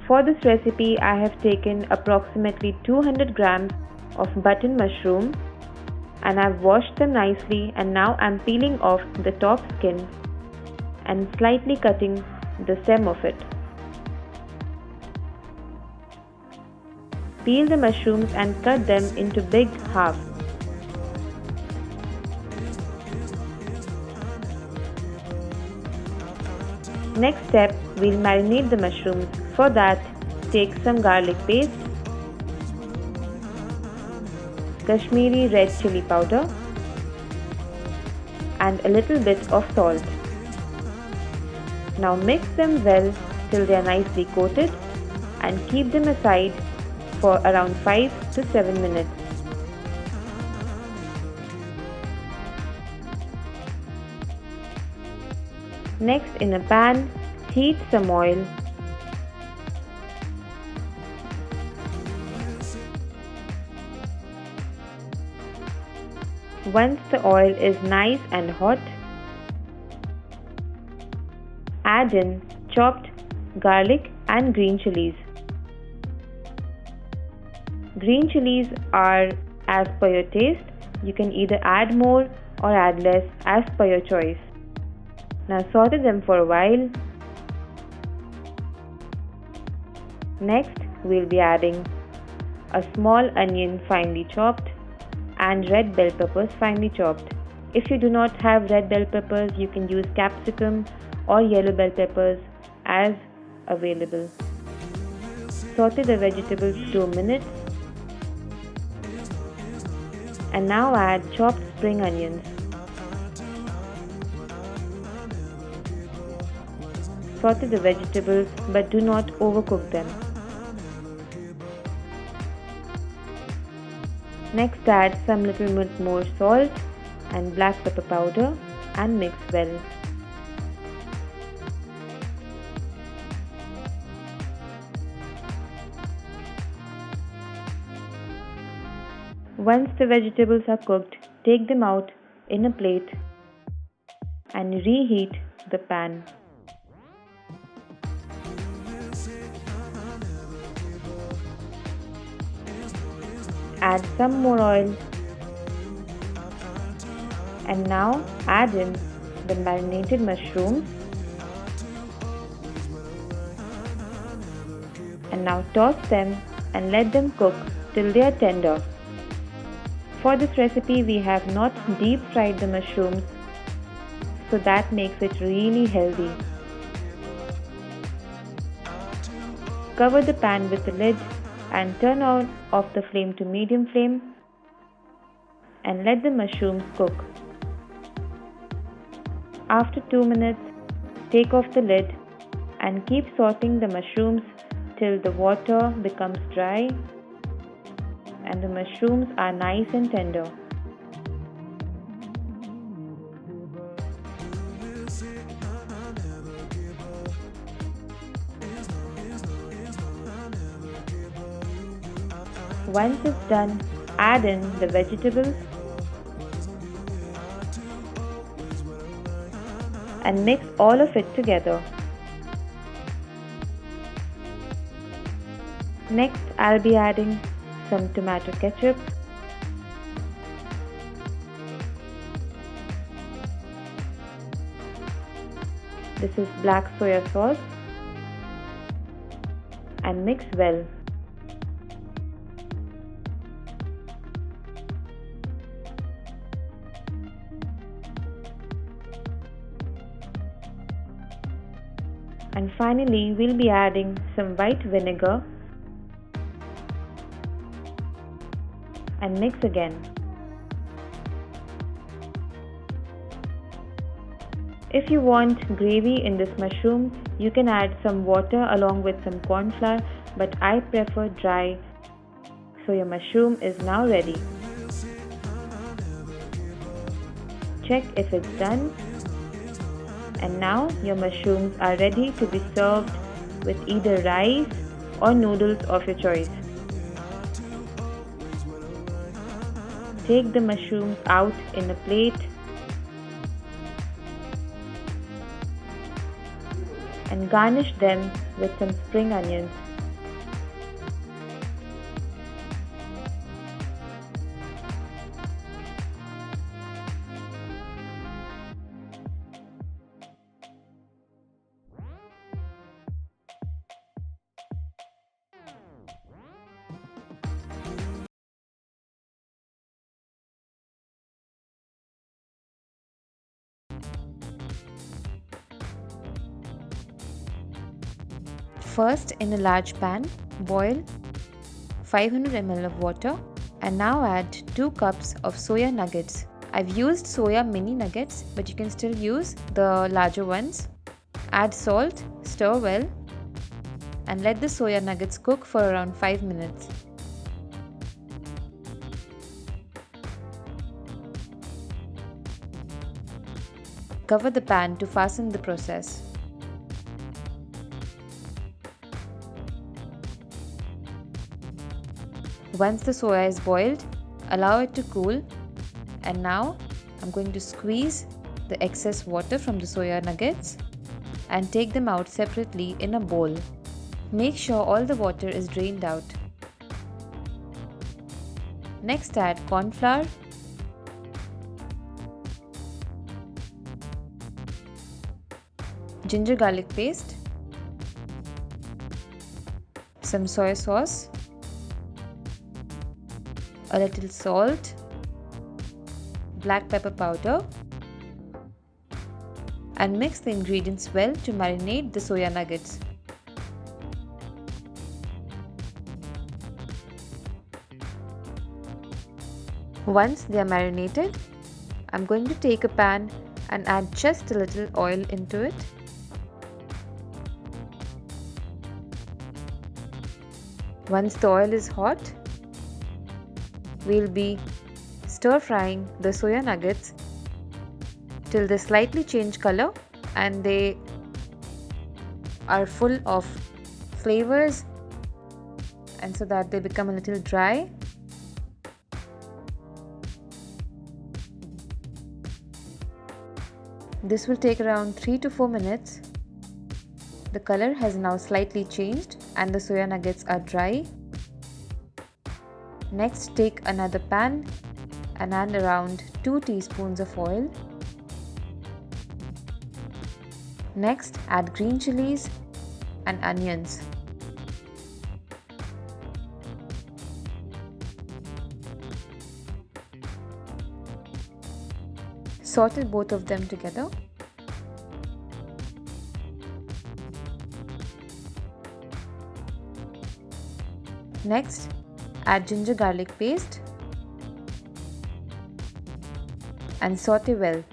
For this recipe, I have taken approximately 200 grams of button mushroom and I've washed them nicely, and now I'm peeling off the top skin and slightly cutting the stem of it. Peel the mushrooms and cut them into big halves. Next step, we'll marinate the mushrooms. For that, take some garlic paste, Kashmiri red chili powder, and a little bit of salt. Now mix them well till they are nicely coated and keep them aside for around 5 to 7 minutes. Next, in a pan, heat some oil. Once the oil is nice and hot, add in chopped garlic and green chilies. Green chilies are as per your taste. You can either add more or add less as per your choice. Now saute them for a while. Next, we'll be adding a small onion finely chopped and red bell peppers finely chopped. If you do not have red bell peppers, you can use capsicum or yellow bell peppers as available. Saute the vegetables 2 minutes and now add chopped spring onions. Saute the vegetables but do not overcook them. Next, add some little bit more salt and black pepper powder and mix well. Once the vegetables are cooked, take them out in a plate and reheat the pan. Add some more oil and now add in the marinated mushrooms and now toss them and let them cook till they are tender. For this recipe, we have not deep fried the mushrooms, so that makes it really healthy. Cover the pan with the lid and turn off the flame to medium flame and let the mushrooms cook. After 2 minutes, take off the lid and keep sauteing the mushrooms till the water becomes dry and the mushrooms are nice and tender. Once it's done, add in the vegetables and mix all of it together. Next, I'll be adding some tomato ketchup, this is black soya sauce, and mix well. And finally, we'll be adding some white vinegar and mix again. If you want gravy in this mushroom, you can add some water along with some corn flour, but I prefer dry. So your mushroom is now ready. Check if it's done. And now your mushrooms are ready to be served with either rice or noodles of your choice. Take the mushrooms out in a plate and garnish them with some spring onions. First, in a large pan, boil 500 ml of water and now add 2 cups of soya nuggets. I've used soya mini nuggets, but you can still use the larger ones. Add salt, stir well, and let the soya nuggets cook for around 5 minutes. Cover the pan to fasten the process. Once the soya is boiled, allow it to cool, and now I'm going to squeeze the excess water from the soya nuggets and take them out separately in a bowl. Make sure all the water is drained out. Next, add corn flour, ginger garlic paste, some soy sauce, a little salt, black pepper powder, and mix the ingredients well to marinate the soya nuggets. Once they are marinated, I'm going to take a pan and add just a little oil into it. Once the oil is hot, we'll be stir frying the soya nuggets till they slightly change color and they are full of flavors, and so that they become a little dry. This will take around 3 to 4 minutes. The color has now slightly changed and the soya nuggets are dry. Next, take another pan and add around 2 teaspoons of oil. Next, add green chilies and onions. Saute both of them together. Next, add ginger garlic paste and saute well.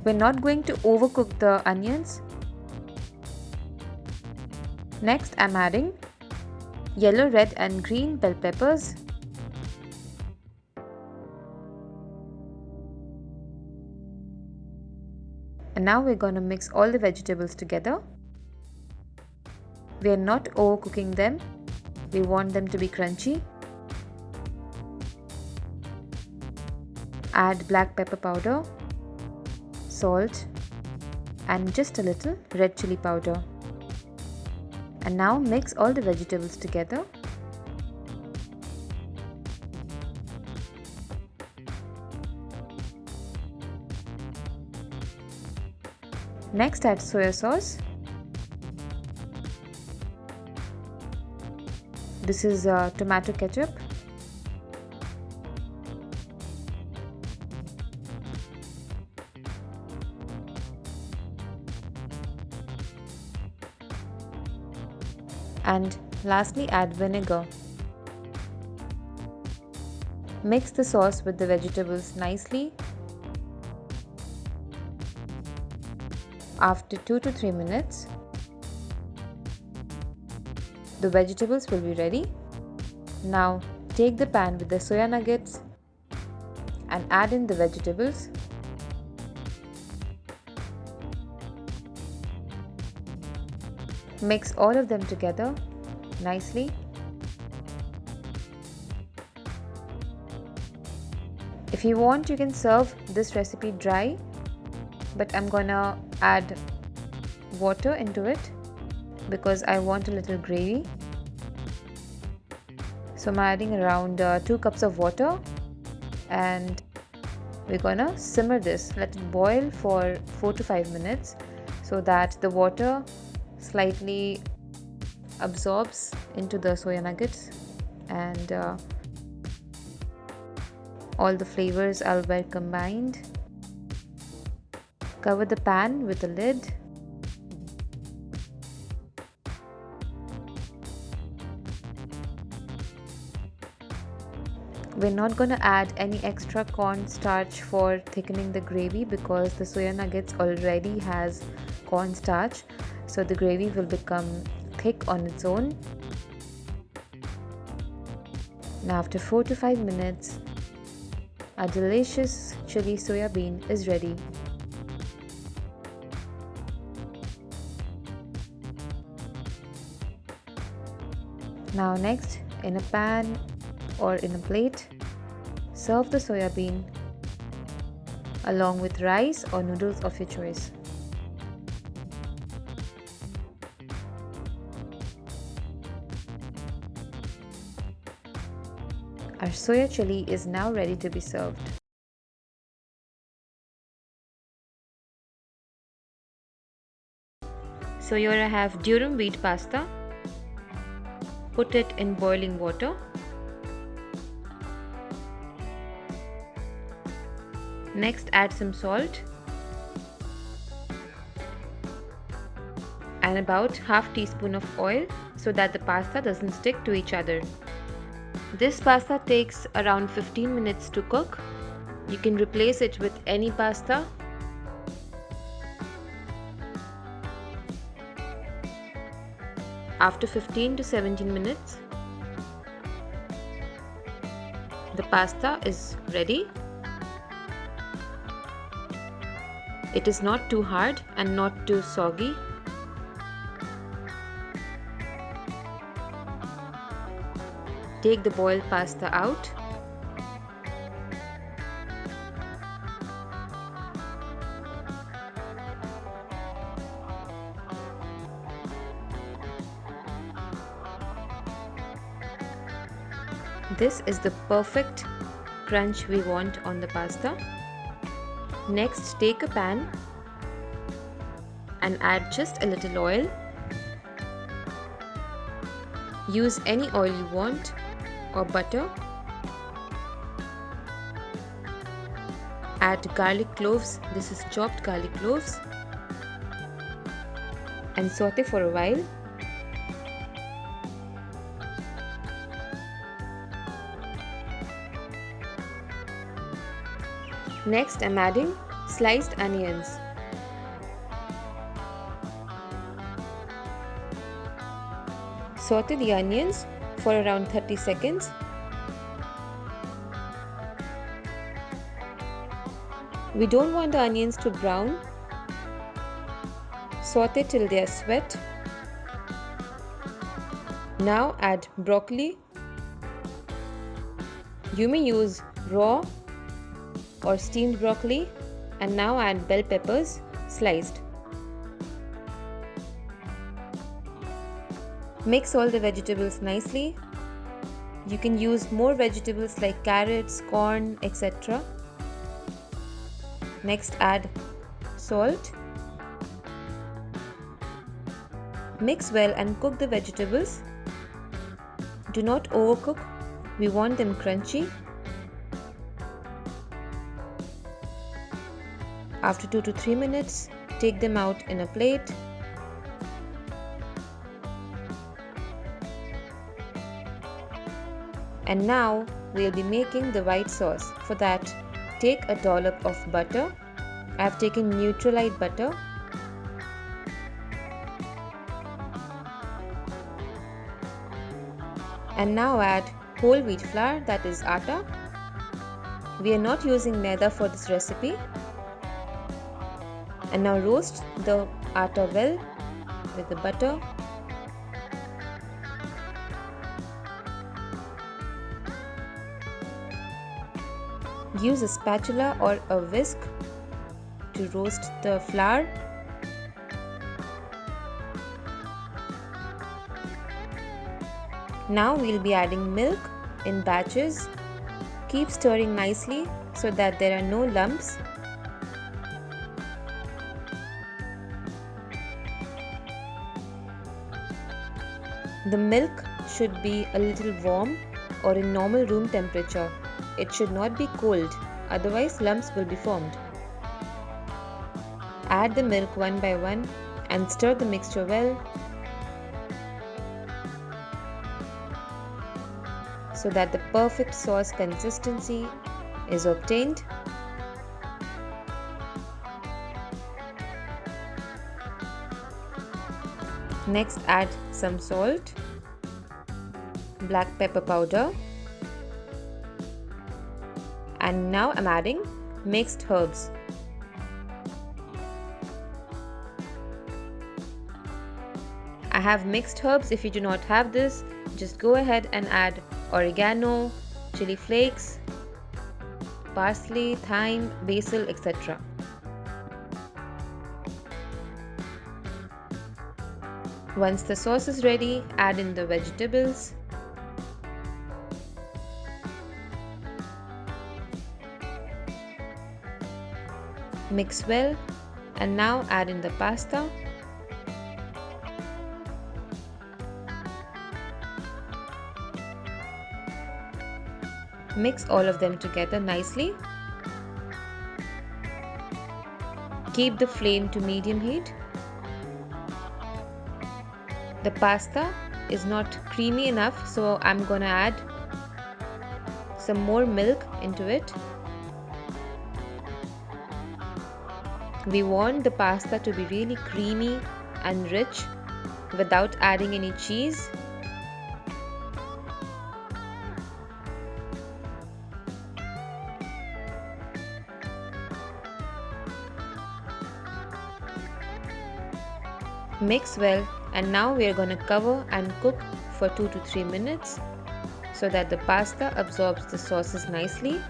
We're not going to overcook the onions. Next, I'm adding yellow, red and green bell peppers, and now we're going to mix all the vegetables together. We are not overcooking them. We want them to be crunchy. Add black pepper powder, salt and just a little red chili powder. And now mix all the vegetables together. Next, add soya sauce. This is tomato ketchup. And lastly, add vinegar. Mix the sauce with the vegetables nicely. After 2 to 3 minutes, the vegetables will be ready. Now take the pan with the soya nuggets and add in the vegetables. Mix all of them together nicely. If you want, you can serve this recipe dry, but I'm gonna add water into it because I want a little gravy. So I'm adding around 2 cups of water, and we're gonna simmer this. Let it boil for 4 to 5 minutes so that the water slightly absorbs into the soya nuggets and all the flavors are well combined. Cover the pan with a lid. We're not going to add any extra cornstarch for thickening the gravy because the soya nuggets already has cornstarch, so the gravy will become thick on its own. Now after 4 to 5 minutes, our delicious chili soya bean is ready. Now next, in a pan or in a plate, serve the soya bean along with rice or noodles of your choice. Our soya chili is now ready to be served. So here I have durum wheat pasta. Put it in boiling water. Next, add some salt and about half teaspoon of oil so that the pasta doesn't stick to each other. This pasta takes around 15 minutes to cook. You can replace it with any pasta. After 15 to 17 minutes, the pasta is ready. It is not too hard and not too soggy. Take the boiled pasta out. This is the perfect crunch we want on the pasta. Next, take a pan and add just a little oil. Use any oil you want or butter. Add garlic cloves. This is chopped garlic cloves. And saute for a while. Next, I'm adding sliced onions. Saute the onions for around 30 seconds. We don't want the onions to brown. Saute till they are sweat. Now add broccoli. You may use raw or steamed broccoli, and now add bell peppers sliced. Mix all the vegetables nicely. You can use more vegetables like carrots, corn, etc. Next, add salt. Mix well and cook the vegetables. Do not overcook. We want them crunchy. After 2 to 3 minutes, take them out in a plate. And now we'll be making the white sauce. For that, take a dollop of butter. I have taken Neutralite butter. And now add whole wheat flour, that is atta. We are not using maida for this recipe. And now roast the atta well with the butter. Use a spatula or a whisk to roast the flour. Now we'll be adding milk in batches. Keep stirring nicely so that there are no lumps. The milk should be a little warm or in normal room temperature. It should not be cold, otherwise lumps will be formed. Add the milk one by one and stir the mixture well so that the perfect sauce consistency is obtained. Next, add some salt, black pepper powder, and now I'm adding mixed herbs. I have mixed herbs. If you do not have this, just go ahead and add oregano, chili flakes, parsley, thyme, basil, etc. Once the sauce is ready, add in the vegetables. Mix well and now add in the pasta. Mix all of them together nicely. Keep the flame to medium heat. The pasta is not creamy enough, so I'm gonna add some more milk into it. We want the pasta to be really creamy and rich without adding any cheese. Mix well, and now we are going to cover and cook for 2 to 3 minutes so that the pasta absorbs the sauces nicely.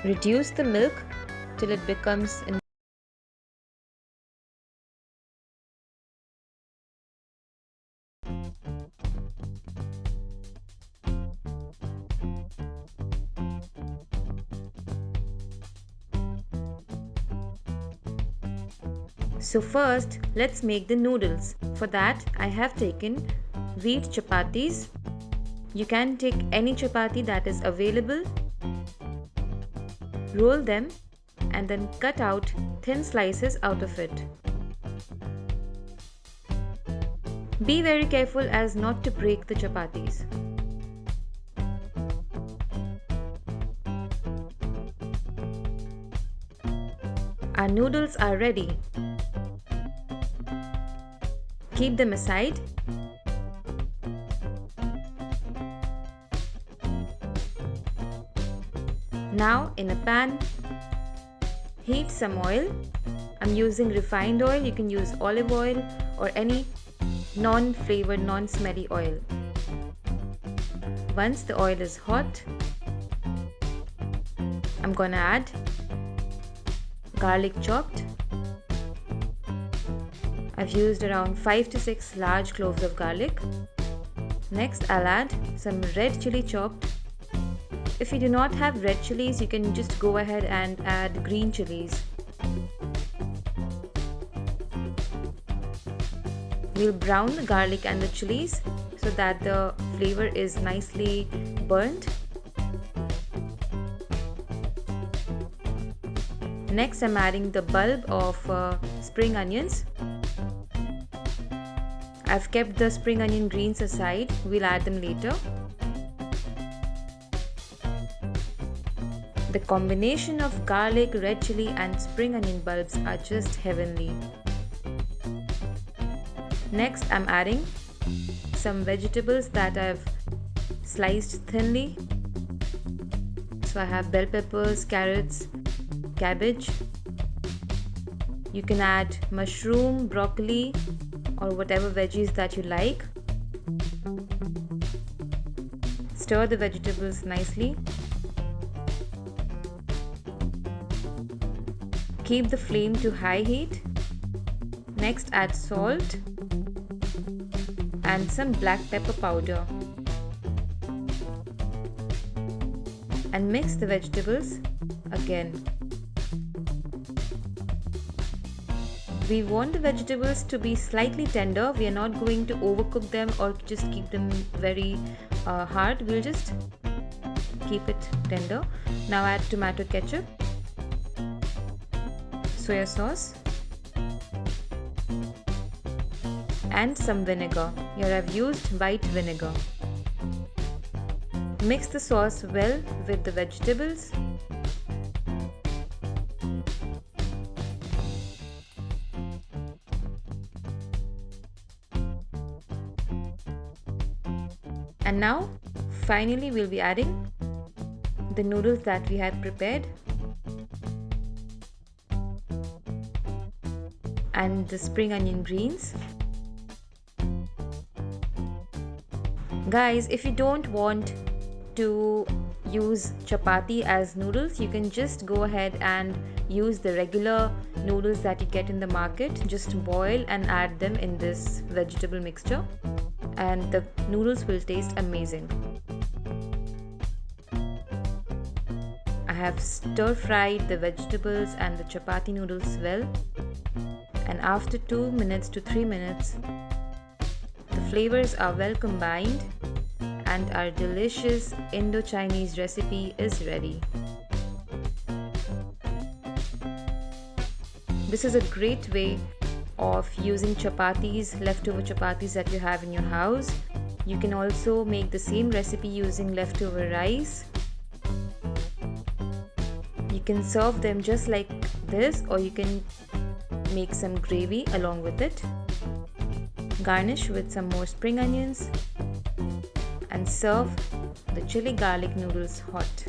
Reduce the milk till it becomes So first, let's make the noodles. For that, I have taken wheat chapatis. You can take any chapati that is available. Roll them and then cut out thin slices out of it. Be very careful as not to break the chapatis. Our noodles are ready. Keep them aside. Now in a pan, heat some oil. I'm using refined oil. You can use olive oil or any non-flavored, non-smelly oil. Once the oil is hot, I'm gonna add garlic chopped. I've used around 5 to 6 large cloves of garlic. Next, I'll add some red chili chopped. If you do not have red chilies, you can just go ahead and add green chilies. We'll brown the garlic and the chilies so that the flavor is nicely burnt. Next, I'm adding the bulb of spring onions. I've kept the spring onion greens aside. We'll add them later. The combination of garlic, red chili and spring onion bulbs are just heavenly. Next, I'm adding some vegetables that I've sliced thinly. So I have bell peppers, carrots, cabbage. You can add mushroom, broccoli, or whatever veggies that you like. Stir the vegetables nicely. Keep the flame to high heat. Next, add salt and some black pepper powder. And mix the vegetables again. We want the vegetables to be slightly tender. We are not going to overcook them or just keep them very hard. We'll just keep it tender. Now add tomato ketchup, soya sauce, and some vinegar. Here I've used white vinegar. Mix the sauce well with the vegetables. And now, finally, we'll be adding the noodles that we had prepared and the spring onion greens. Guys, if you don't want to use chapati as noodles, you can just go ahead and use the regular noodles that you get in the market. Just boil and add them in this vegetable mixture, and the noodles will taste amazing. I have stir fried the vegetables and the chapati noodles well, and after 2 minutes to 3 minutes, the flavors are well combined and our delicious Indo-Chinese recipe is ready. This is a great way of using chapatis, leftover chapatis that you have in your house. You can also make the same recipe using leftover rice. You can serve them just like this, or you can make some gravy along with it. Garnish with some more spring onions and serve the chili garlic noodles hot.